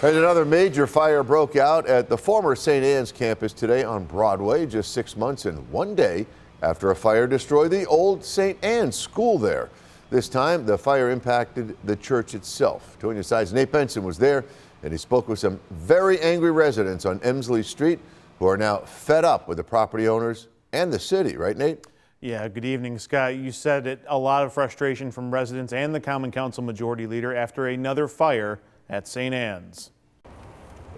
And another major fire broke out at the former St. Anne's campus today on Broadway, just 6 months and 1 day after a fire destroyed the old St. Anne's school there. This time, the fire impacted the church itself. 2 News Side's Nate Benson was there, and he spoke with some very angry residents on Emsley Street who are now fed up with the property owners and the city. Right, Nate? Yeah, good evening, Scott. You said it, a lot of frustration from residents and the Common Council Majority Leader after another fire at St. Anne's.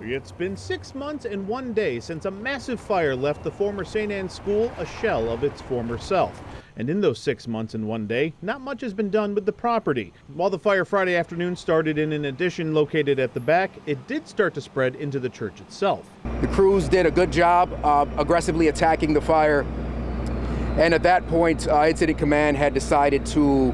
It's been 6 months and 1 day since a massive fire left the former St. Anne's school a shell of its former self. And in those 6 months and 1 day, not much has been done with the property. While the fire Friday afternoon started in an addition located at the back, it did start to spread into the church itself. The crews did a good job aggressively attacking the fire. And at that point, Incident Command had decided to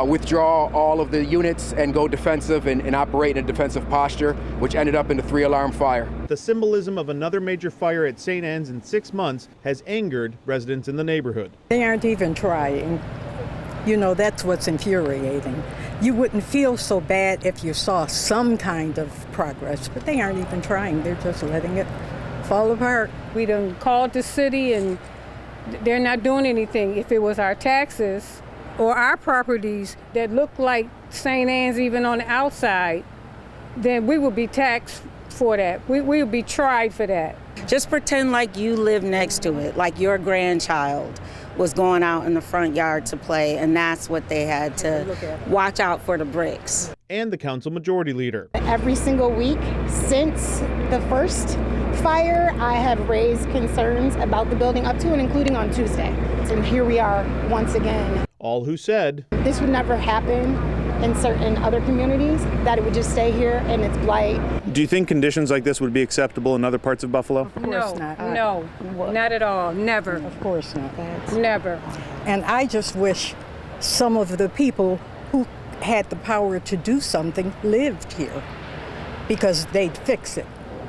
withdraw all of the units and go defensive and operate in a defensive posture, which ended up in a 3-alarm fire. The symbolism of another major fire at St. Anne's in 6 months has angered residents in the neighborhood. They aren't even trying. You know, that's what's infuriating. You wouldn't feel so bad if you saw some kind of progress, but they aren't even trying. They're just letting it fall apart. We done called the city and they're not doing anything. If it was our taxes or our properties that look like St. Anne's even on the outside, then we would be taxed for that. We would be tried for that. Just pretend like you live next to it, like your grandchild was going out in the front yard to play, and that's what they had to watch out for the bricks. And the council majority leader. Every single week since the first fire, I have raised concerns about the building up to and including on Tuesday. And here we are once again. All who said this would never happen in certain other communities, that it would just stay here and it's blight. Do you think conditions like this would be acceptable in other parts of Buffalo? Of course not. No, not at all. Never. Of course not. Never. And I just wish some of the people who had the power to do something lived here, because they'd fix it.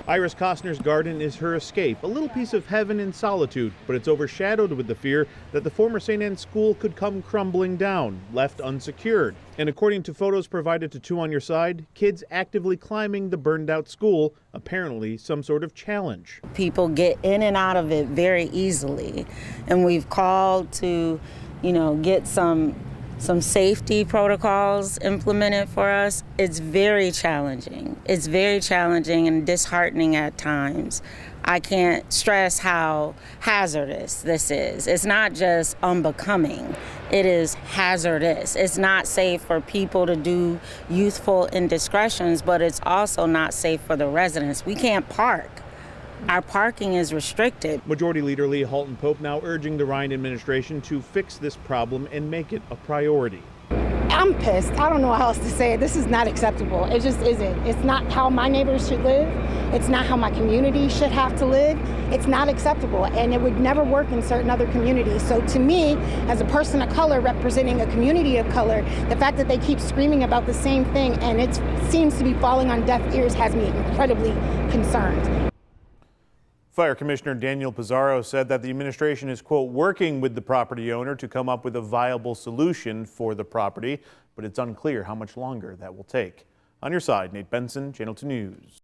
Iris Costner's garden is her escape, a little piece of heaven in solitude, but it's overshadowed with the fear that the former St. Anne's school could come crumbling down, left unsecured. And according to photos provided to 2 on Your Side, kids actively climbing the burned out school, apparently some sort of challenge. People get in and out of it very easily, and we've called to, get some safety protocols implemented for us. It's very challenging. It's very challenging and disheartening at times. I can't stress how hazardous this is. It's not just unbecoming, it is hazardous. It's not safe for people to do youthful indiscretions, but it's also not safe for the residents. We can't park. Our parking is restricted. Majority Leader Lee Halton Pope now urging the Ryan administration to fix this problem and make it a priority. I'm pissed. I don't know how else to say it. This is not acceptable. It just isn't. It's not how my neighbors should live. It's not how my community should have to live. It's not acceptable, and it would never work in certain other communities. So to me, as a person of color representing a community of color, the fact that they keep screaming about the same thing and it seems to be falling on deaf ears has me incredibly concerned. Fire Commissioner Daniel Pizarro said that the administration is, quote, working with the property owner to come up with a viable solution for the property, but it's unclear how much longer that will take. On Your Side, Nate Benson, Channel 2 News.